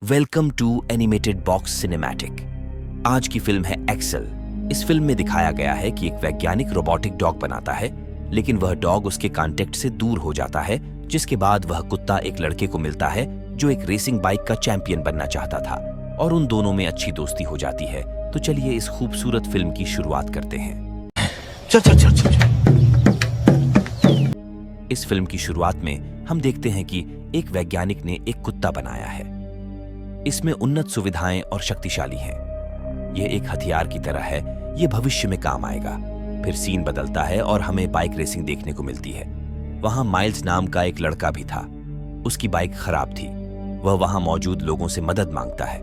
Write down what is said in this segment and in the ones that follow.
Welcome to animated box cinematic. आज की film है एक्सेल। इस फिल्म में दिखाया गया है कि एक वैज्ञानिक रोबोटिक डॉग बनाता है, लेकिन वह डॉग उसके कांटेक्ट से दूर हो जाता है, जिसके बाद वह कुत्ता एक लड़के को मिलता है जो एक रेसिंग बाइक का चैंपियन बनना चाहता था और उन दोनों में अच्छी दोस्ती हो जाती है। तो चलिए इस खूबसूरत फिल्म की शुरुआत करते हैं। चल। इस फिल्म की शुरुआत में हम देखते हैं कि एक वैज्ञानिक ने एक कुत्ता बनाया है। इसमें उन्नत सुविधाएं और शक्तिशाली हैं। यह एक हथियार की तरह है, यह भविष्य में काम आएगा। फिर सीन बदलता है और हमें बाइक रेसिंग देखने को मिलती है। वहां माइल्स नाम का एक लड़का भी था। उसकी बाइक खराब थी। वह वहां मौजूद लोगों से मदद मांगता है,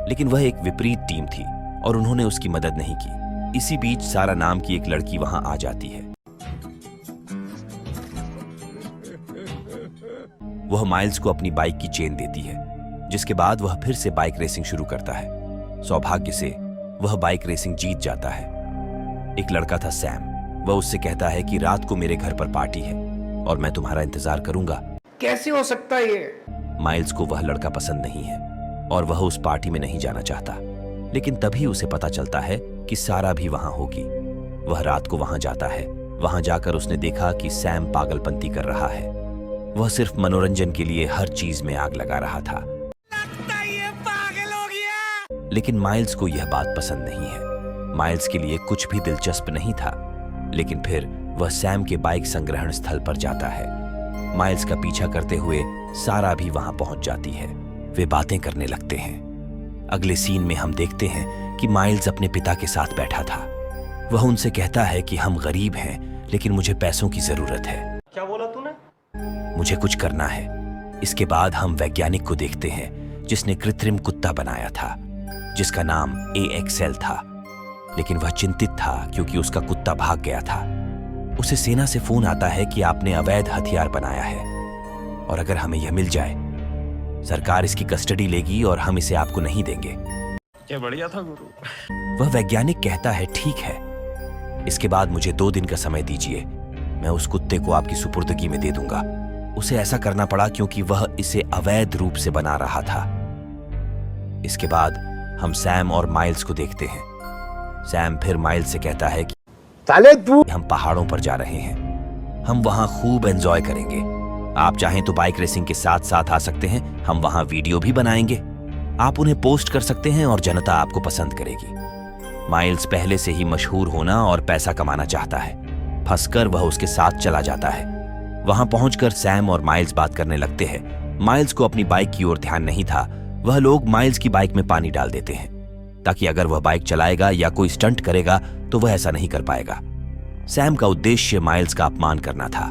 लेकिन वह एक विपरीत टीम थी और उन्होंने उसकी मदद नहीं की। इसी बीच सारा नाम की एक लड़की वहां आ जाती है। वह माइल्स को अपनी बाइक की चेन देती है, जिसके बाद वह फिर से बाइक रेसिंग शुरू करता है। सौभाग्य से वह बाइक रेसिंग जीत जाता है। एक लड़का था सैम। वह उससे कहता है कि रात को मेरे घर पर पार्टी है और मैं तुम्हारा इंतजार करूंगा। कैसे हो सकता है ये? माइल्स को वह लड़का पसंद नहीं है और वह उस पार्टी में नहीं जाना चाहता, लेकिन तभी उसे पता चलता है कि सारा भी वहां होगी। वह रात को वहां जाता है। वहां जाकर उसने देखा कि सैम पागलपंती कर रहा है। वह सिर्फ मनोरंजन के लिए हर चीज में आग लगा रहा था। लेकिन माइल्स को यह बात पसंद नहीं है। माइल्स के लिए कुछ भी दिलचस्प नहीं था। लेकिन फिर वह सैम के बाइक संग्रहण स्थल पर जाता है। माइल्स का पीछा करते हुए सारा भी वहां पहुंच जाती है। वे बातें करने लगते हैं। अगले सीन में हम देखते हैं कि माइल्स अपने पिता के साथ बैठा था। वह उनसे कहता है कि हम गरीब हैं, लेकिन मुझे पैसों की जरूरत है। क्या बोला तूने? मुझे कुछ करना है। इसके बाद हम वैज्ञानिक को देखते हैं जिसने कृत्रिम कुत्ता बनाया था, जिसका नाम AXL था। लेकिन वह चिंतित था क्योंकि उसका कुत्ता भाग गया था। उसे सेना से फोन आता है कि आपने अवैध हथियार बनाया है और अगर हमें यह मिल जाए, सरकार इसकी कस्टडी लेगी और हम इसे आपको नहीं देंगे। क्या बढ़िया था गुरु। वह वैज्ञानिक कहता है ठीक है, इसके बाद मुझे 2 दिन का समय दीजिए। मैं उस कुत्ते को आपकी सुपुर्दगी में दे दूंगा। उसे ऐसा करना पड़ा क्योंकि वह इसे अवैध रूप से बना रहा था। इसके बाद हम सैम और माइल्स को देखते हैं। सैम फिर माइल्स से कहता है कि साले तू हम पहाड़ों पर जा रहे हैं। हम वहां खूब एंजॉय करेंगे। आप चाहें तो बाइक रेसिंग के साथ साथ आ सकते हैं। हम वहां वीडियो भी बनाएंगे। आप उन्हें पोस्ट कर सकते हैं और जनता आपको पसंद करेगी। माइल्स पहले से ही मशहूर होना और पैसा कमाना चाहता है। फंसकर वह उसके साथ चला जाता है। वहां पहुंचकर सैम और माइल्स बात करने लगते हैं। माइल्स को अपनी बाइक की ओर ध्यान नहीं था। वह लोग माइल्स की बाइक में पानी डाल देते हैं ताकि अगर वह बाइक चलाएगा या कोई स्टंट करेगा तो वह ऐसा नहीं कर पाएगा। सैम का उद्देश्य माइल्स का अपमान करना था।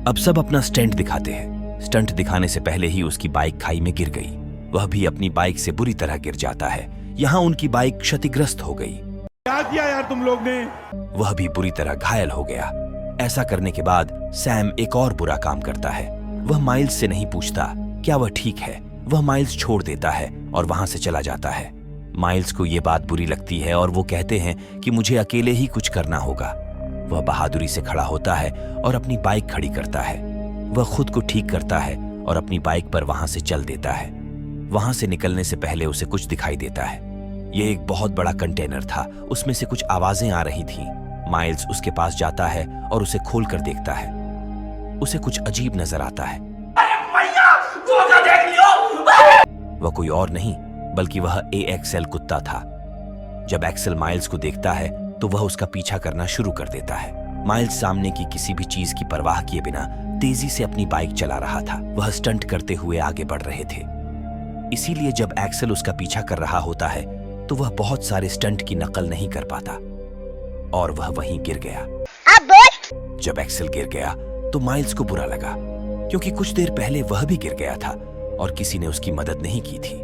अब सब अपना स्टंट दिखाते हैं। स्टंट दिखाने से पहले ही उसकी बाइक खाई में गिर गई। वह भी अपनी बाइक से बुरी तरह गिर जाता है। यहाँ उनकी बाइक क्षतिग्रस्त हो गई। क्या किया यार तुम लोग ने? वह भी बुरी तरह घायल हो गया। ऐसा करने के बाद सैम एक और बुरा काम करता है। वह माइल्स से नहीं पूछता क्या वह ठीक है। वह माइल्स छोड़ देता है और वहां से चला जाता है। माइल्स को यह बात बुरी लगती है और वो कहते हैं कि मुझे अकेले ही कुछ करना होगा। वह बहादुरी से खड़ा होता है और अपनी बाइक खड़ी करता है। वह खुद को ठीक करता है और अपनी बाइक पर वहां से चल देता है। वहां से निकलने से पहले उसे कुछ दिखाई देता है। यह एक बहुत बड़ा कंटेनर था। उसमें से कुछ आवाजें आ रही थीं। माइल्स उसके पास जाता है और उसे खोलकर देखता है। उसे कुछ अजीब नजर आता है। वह कोई और नहीं बल्कि वह AXL कुत्ता था। जब एक्सेल माइल्स को देखता है तो वह उसका पीछा करना शुरू कर देता है। माइल्स सामने की किसी भी चीज की परवाह किए बिना तेजी से अपनी बाइक चला रहा था। वह स्टंट करते हुए आगे बढ़ रहे थे। इसीलिए जब एक्सेल उसका पीछा कर रहा होता है तो वह बहुत सारे स्टंट की नकल नहीं कर पाता और वह वहीं गिर गया। जब एक्सेल गिर गया तो माइल्स को बुरा लगा क्योंकि कुछ देर पहले वह भी गिर गया था और किसी ने उसकी मदद नहीं की थी।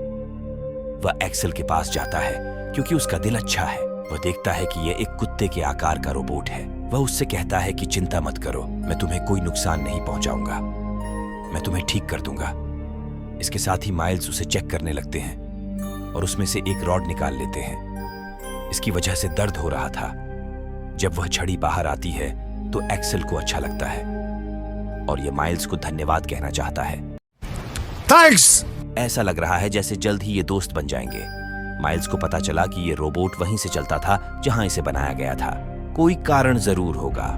वह एक्सेल के पास जाता है क्योंकि उसका दिल अच्छा है। वह देखता है कि यह एक कुत्ते के आकार का रोबोट है। वह उससे कहता है कि चिंता मत करो, मैं तुम्हें कोई नुकसान नहीं पहुंचाऊंगा। मैं तुम्हें ठीक कर दूंगा। इसके साथ ही माइल्स उसे चेक करने लगते हैं और उसमें से एक रॉड निकाल लेते हैं। इसकी वजह से दर्द हो रहा था। जब वह छड़ी बाहर आती है तो एक्सेल को अच्छा लगता है और यह माइल्स को धन्यवाद कहना चाहता है। थैंक्स। ऐसा लग रहा है जैसे जल्द ही ये दोस्त बन जाएंगे। माइल्स को पता चला कि ये रोबोट वहीं से चलता था जहां इसे बनाया गया था। कोई कारण जरूर होगा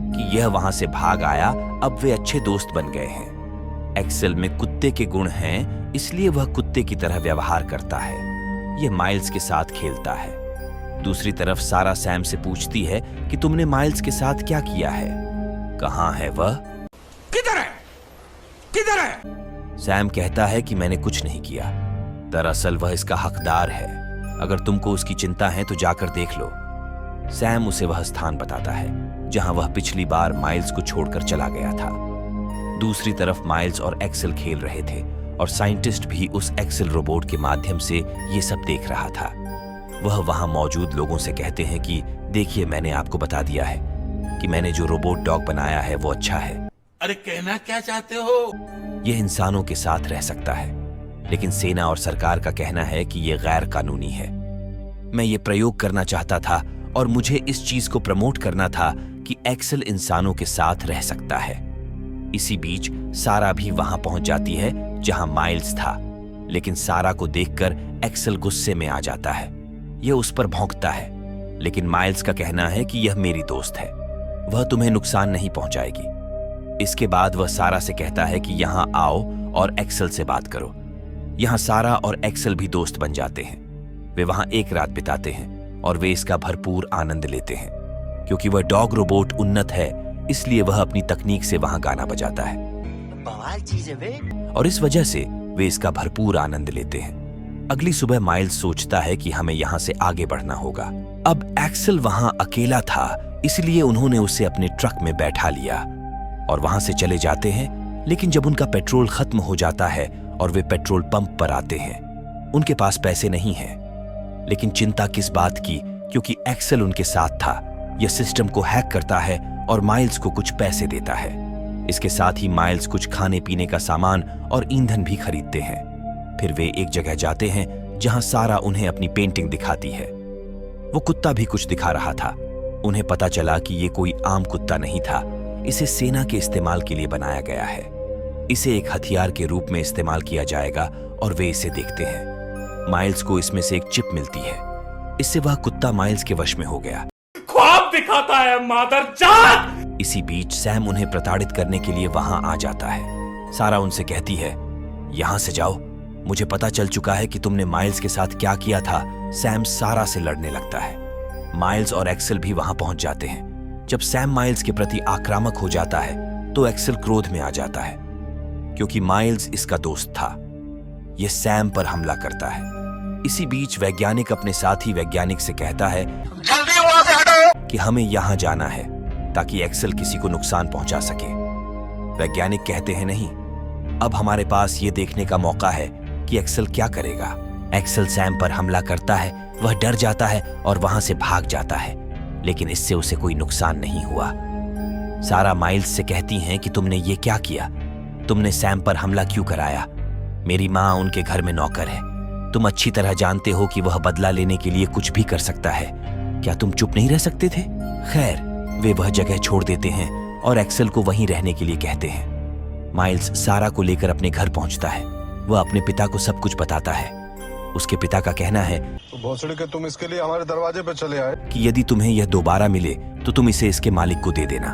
कि यह वहां से भाग आया। अब वे अच्छे दोस्त बन गए हैं। एक्सेल में कुत्ते के गुण हैं, इसलिए वह कुत्ते की तरह व्यवहार करता है। यह माइल्स के साथ खेलता है। दूसरी तरफ सारा सैम से पूछती है कि तुमने माइल्स के साथ क्या किया है? कहां है वह? किधर है? किधर है? सैम कहता है कि मैंने कुछ नहीं किया। दरअसल वह इसका हकदार है। अगर तुमको उसकी चिंता है तो जाकर देख लो। सैम उसे वह स्थान बताता है जहां वह पिछली बार माइल्स को छोड़कर चला गया था। दूसरी तरफ माइल्स और एक्सेल खेल रहे थे और साइंटिस्ट भी उस एक्सेल रोबोट के माध्यम से ये सब देख रहा था। वह वहां मौजूद लोगों से कहते हैं कि देखिए, मैंने आपको बता दिया है कि मैंने जो रोबोट डॉग बनाया है वो अच्छा है। अरे कहना क्या चाहते हो? यह इंसानों के साथ रह सकता है, लेकिन सेना और सरकार का कहना है कि यह गैर कानूनी है। मैं ये प्रयोग करना चाहता था और मुझे इस चीज को प्रमोट करना था कि एक्सेल इंसानों के साथ रह सकता है। इसी बीच सारा भी वहां पहुंच जाती है जहां माइल्स था, लेकिन सारा को देखकर एक्सेल गुस्से में आ जाता है। यह उस पर भौंकता है, लेकिन माइल्स का कहना है कि यह मेरी दोस्त है, वह तुम्हें नुकसान नहीं पहुंचाएगी। इसके बाद वह सारा से कहता है कि यहां आओ और एक्सेल से बात करो। यहां सारा और एक्सेल भी दोस्त बन जाते हैं। वे वहां एक रात बिताते हैं और वे इसका भरपूर आनंद लेते हैं। क्योंकि वह डॉग रोबोट उन्नत है, इसलिए वह अपनी तकनीक से वहां गाना बजाता है बवाल चीज है बे। और इस वजह से वे इसका भरपूर आनंद लेते हैं। अगली सुबह माइल्स सोचता है कि हमें यहां से आगे बढ़ना होगा। अब एक्सेल वहां अकेला था, इसलिए उन्होंने उसे अपने ट्रक में बैठा लिया और वहां से चले जाते हैं। लेकिन जब उनका पेट्रोल खत्म हो जाता है और वे पेट्रोल पंप पर आते हैं, उनके पास पैसे नहीं हैं। लेकिन चिंता किस बात की, क्योंकि एक्सेल उनके साथ था। यह सिस्टम को हैक करता है और माइल्स को कुछ पैसे देता है। इसके साथ ही माइल्स कुछ खाने पीने का सामान और ईंधन भी खरीदते हैं। फिर वे एक जगह जाते हैं जहां सारा उन्हें अपनी पेंटिंग दिखाती है। वो कुत्ता भी कुछ दिखा रहा था। उन्हें पता चला कि ये कोई आम कुत्ता नहीं था, इसे सेना के इस्तेमाल के लिए बनाया गया है। इसे एक हथियार के रूप में इस्तेमाल किया जाएगा और वे इसे देखते हैं। माइल्स को इसमें से एक चिप मिलती है। इससे वह कुत्ता माइल्स के वश में हो गया। ख्वाब दिखाता है मादरजात। इसी बीच सैम उन्हें प्रताड़ित करने के लिए वहां आ जाता है। सारा उनसे कहती है, यहां से जाओ, मुझे पता चल चुका है कि तुमने माइल्स के साथ क्या किया था। सैम सारा से लड़ने लगता है। माइल्स और एक्सेल भी वहां पहुंच जाते हैं। जब सैम माइल्स के प्रति आक्रामक हो जाता है तो एक्सेल क्रोध में आ जाता है, क्योंकि माइल्स इसका दोस्त था। यह सैम पर हमला करता है। इसी बीच वैज्ञानिक अपने साथी वैज्ञानिक से कहता है जल्दी वहां से हटो कि हमें यहां जाना है ताकि एक्सेल किसी को नुकसान पहुंचा सके। वैज्ञानिक कहते हैं नहीं, अब हमारे पास यह देखने का मौका है कि एक्सेल क्या करेगा। एक्सेल सैम पर हमला करता है। वह डर जाता है और वहां से भाग जाता है, लेकिन इससे उसे कोई नुकसान नहीं हुआ। सारा माइल्स से कहती हैं कि तुमने ये क्या किया, तुमने सैम पर हमला क्यों कराया। मेरी माँ उनके घर में नौकर है। तुम अच्छी तरह जानते हो कि वह बदला लेने के लिए कुछ भी कर सकता है। क्या तुम चुप नहीं रह सकते थे? खैर, वे वह जगह छोड़ देते हैं और एक्सेल को वहीं रहने के लिए कहते हैं। माइल्स सारा को लेकर अपने घर पहुंचता है। वह अपने पिता को सब कुछ बताता है। उसके पिता का कहना है तो भोसड़ी के तुम इसके लिए हमारे दरवाजे पर चले आए कि यदि तुम्हें यह दोबारा मिले तो तुम इसे इसके मालिक को दे देना।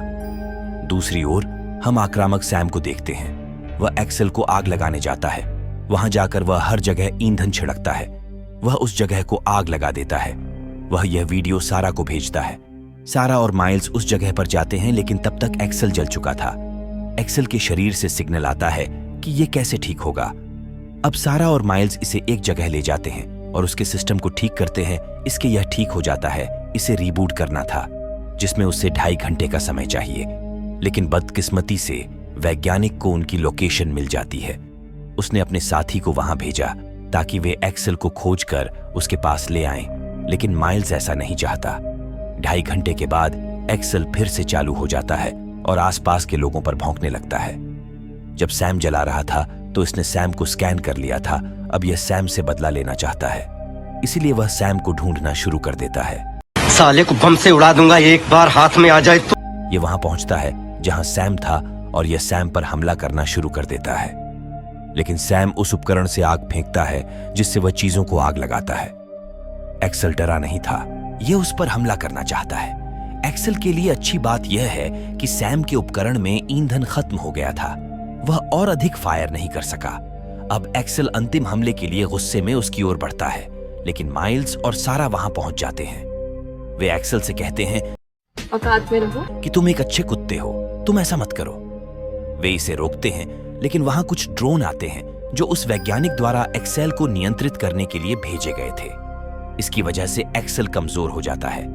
दूसरी ओर हम आक्रामक सैम को देखते हैं। वह एक्सेल को आग लगाने जाता है। वहां जाकर वह हर जगह ईंधन छिड़कता है। वह उस जगह को आग लगा देता है। वह यह वीडियो सारा को भेजता है। सारा और माइल्स उस जगह पर जाते हैं, लेकिन तब तक एक्सेल जल चुका था। एक्सेल के शरीर से सिग्नल आता है कि यह कैसे ठीक होगा। अब सारा और माइल्स इसे एक जगह ले जाते हैं और उसके सिस्टम को ठीक करते हैं। इसके यह ठीक हो जाता है। इसे रीबूट करना था, जिसमें उसे 2.5 घंटे का समय चाहिए। लेकिन बदकिस्मती से वैज्ञानिक को उनकी लोकेशन मिल जाती है। उसने अपने साथी को वहां भेजा ताकि वे एक्सेल को खोजकर उसके पास ले आएं, लेकिन माइल्स ऐसा नहीं चाहता। 2.5 घंटे के बाद एक्सेल फिर से चालू हो जाता है और आसपास के लोगों पर भौंकने लगता है। जब सैम जला रहा था तो इसने सैम को स्कैन कर लिया था। अब यह सैम से बदला लेना चाहता है, इसीलिए वह सैम को ढूंढना शुरू कर देता है। साले को बम से उड़ा दूंगा एक बार हाथ में आ जाए तो। यह वहां पहुंचता है जहां सैम था और यह सैम पर हमला करना शुरू कर देता है। लेकिन सैम उस उपकरण से आग फेंकता है जिससे वह चीजों को आग लगाता है। एक्सेल डरा नहीं था, यह उस पर हमला करना चाहता है। एक्सेल के लिए अच्छी बात यह है कि सैम के उपकरण में ईंधन खत्म हो गया था, वह और अधिक फायर नहीं कर सका। अब एक्सेल अंतिम हमले के लिए गुस्से में उसकी ओर बढ़ता है, लेकिन माइल्स और सारा वहां पहुंच जाते हैं। वे एक्सेल से कहते हैं औकात में रहो कि तुम एक अच्छे कुत्ते हो, तुम ऐसा मत करो। वे इसे रोकते हैं, लेकिन वहां कुछ ड्रोन आते हैं जो उस वैज्ञानिक द्वारा एक्सेल को नियंत्रित करने के लिए भेजे गए थे। इसकी वजह से एक्सेल कमजोर हो जाता है।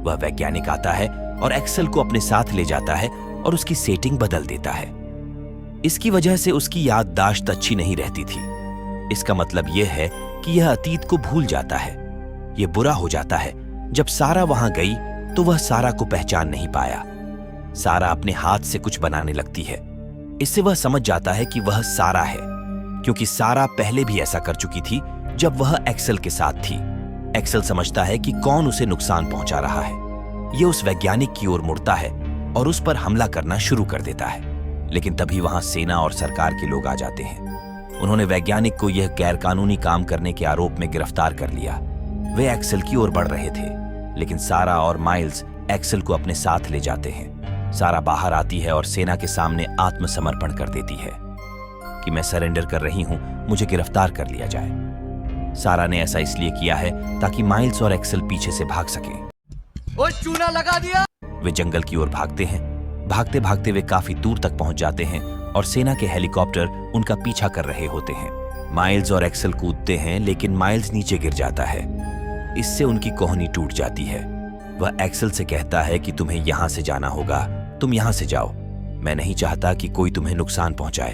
वह वैज्ञानिक आता है और एक्सेल को अपने साथ ले जाता है और उसकी सेटिंग बदल देता है। इसकी वजह से उसकी याददाश्त अच्छी नहीं रहती थी। इसका मतलब यह है कि यह अतीत को भूल जाता है। यह बुरा हो जाता है जब सारा वहां गई तो वह सारा को पहचान नहीं पाया। सारा अपने हाथ से कुछ बनाने लगती है। इससे वह समझ जाता है कि वह सारा है, क्योंकि सारा पहले भी ऐसा कर चुकी थी जब वह एक्सेल के साथ थी। एक्सेल समझता है कि कौन उसे नुकसान पहुंचा रहा है। यह उस वैज्ञानिक की ओर मुड़ता है और उस पर हमला करना शुरू कर देता है, लेकिन तभी वहां सेना और सरकार के लोग आ जाते हैं। उन्होंने वैज्ञानिक को यह गैरकानूनी काम करने के आरोप में गिरफ्तार कर लिया। वे एक्सेल की ओर बढ़ रहे थे, लेकिन सारा और माइल्स एक्सेल को अपने साथ ले जाते हैं। सारा बाहर आती है और सेना के सामने आत्मसमर्पण कर देती है कि मैं सरेंडर कर रही हूं, मुझे गिरफ्तार कर लिया जाए। सारा ने ऐसा इसलिए किया है ताकि माइल्स और एक्सेल पीछे से भाग सकें। ओए चूना लगा दिया। वे जंगल की ओर भागते हैं। भागते भागते वे काफी दूर तक पहुंच जाते हैं और सेना के हेलीकॉप्टर उनका पीछा कर रहे होते हैं। माइल्स और एक्सेल कूदते हैं, लेकिन माइल्स नीचे गिर जाता है। इससे उनकी कोहनी टूट जाती है। वह एक्सेल से कहता है कि तुम्हें यहां से जाना होगा, तुम यहां से जाओ, मैं नहीं चाहता कि कोई तुम्हें नुकसान पहुंचाए।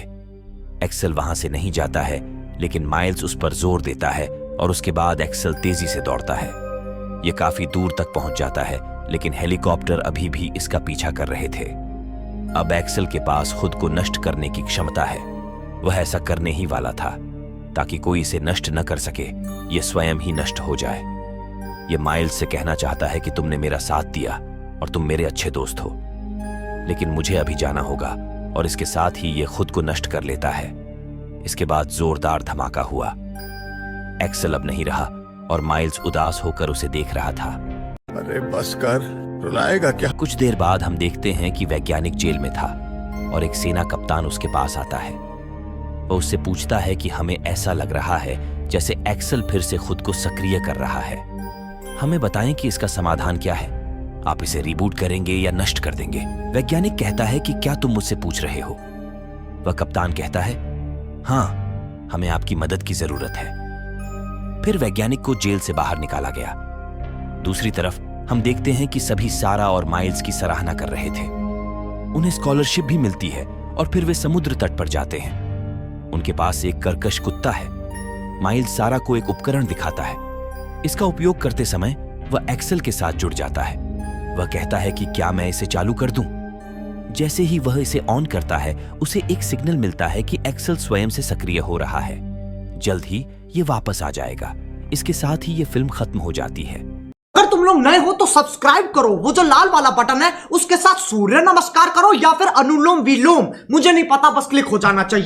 एक्सेल वहां से नहीं जाता है, लेकिन माइल्स उस पर जोर देता है और उसके बाद एक्सेल तेजी से दौड़ता है। यह काफी दूर तक पहुंच जाता है, लेकिन हेलीकॉप्टर अभी भी इसका पीछा कर रहे थे। अब एक्सेल के पास खुद को नष्ट करने की क्षमता है। वह ऐसा करने ही वाला था ताकि कोई इसे नष्ट न कर सके, यह स्वयं ही नष्ट हो जाए। यह माइल्स से कहना चाहता है कि तुमने मेरा साथ दिया और तुम मेरे अच्छे दोस्त हो, लेकिन मुझे अभी जाना होगा, और इसके साथ ही यह खुद को नष्ट कर लेता है। इसके बाद जोरदार धमाका हुआ। एक्सेल अब नहीं रहा और माइल्स उदास होकर उसे देख रहा था। अरे बस कर, रुलाएगा क्या? कुछ देर बाद हम देखते हैं कि वैज्ञानिक जेल में था और एक सेना कप्तान उसके पास आता है। वह उससे पूछता है कि हमें ऐसा लग रहा है जैसे एक्सेल फिर से खुद को सक्रिय कर रहा है। हमें बताएं कि इसका समाधान क्या है। आप इसे रिबूट करेंगे या नष्ट कर देंगे? वैज्ञानिक कहता है कि क्या तुम मुझसे पूछ रहे हो? वह कप्तान कहता है, हाँ, हमें आपकी मदद की जरूरत है। फिर वैज्ञानिक को जेल से बाहर निकाला गया। दूसरी तरफ हम देखते हैं कि सभी सारा और माइल्स की सराहना कर रहे थे। उन्हें स्कॉलरशिप भी मिलती है और फिर वे समुद्र तट पर जाते हैं। उनके पास एक कर्कश कुत्ता है। माइल्स सारा को एक उपकरण दिखाता है। इसका उपयोग करते समय वह एक्सेल के साथ जुड़ जाता है। वह कहता है कि क्या मैं इसे चालू कर दूं? जैसे ही वह इसे ऑन करता है, उसे एक सिग्नल मिलता है कि एक्सेल स्वयं से सक्रिय हो रहा है। जल्द ही ये वापस आ जाएगा। इसके साथ ही ये फिल्म खत्म हो जाती है। अगर तुम लोग नए हो तो सब्सक्राइब करो, वो जो लाल वाला बटन है उसके साथ सूर्य नमस्कार करो या फिर अनुलोम विलोम, मुझे नहीं पता, बस क्लिक हो जाना चाहिए।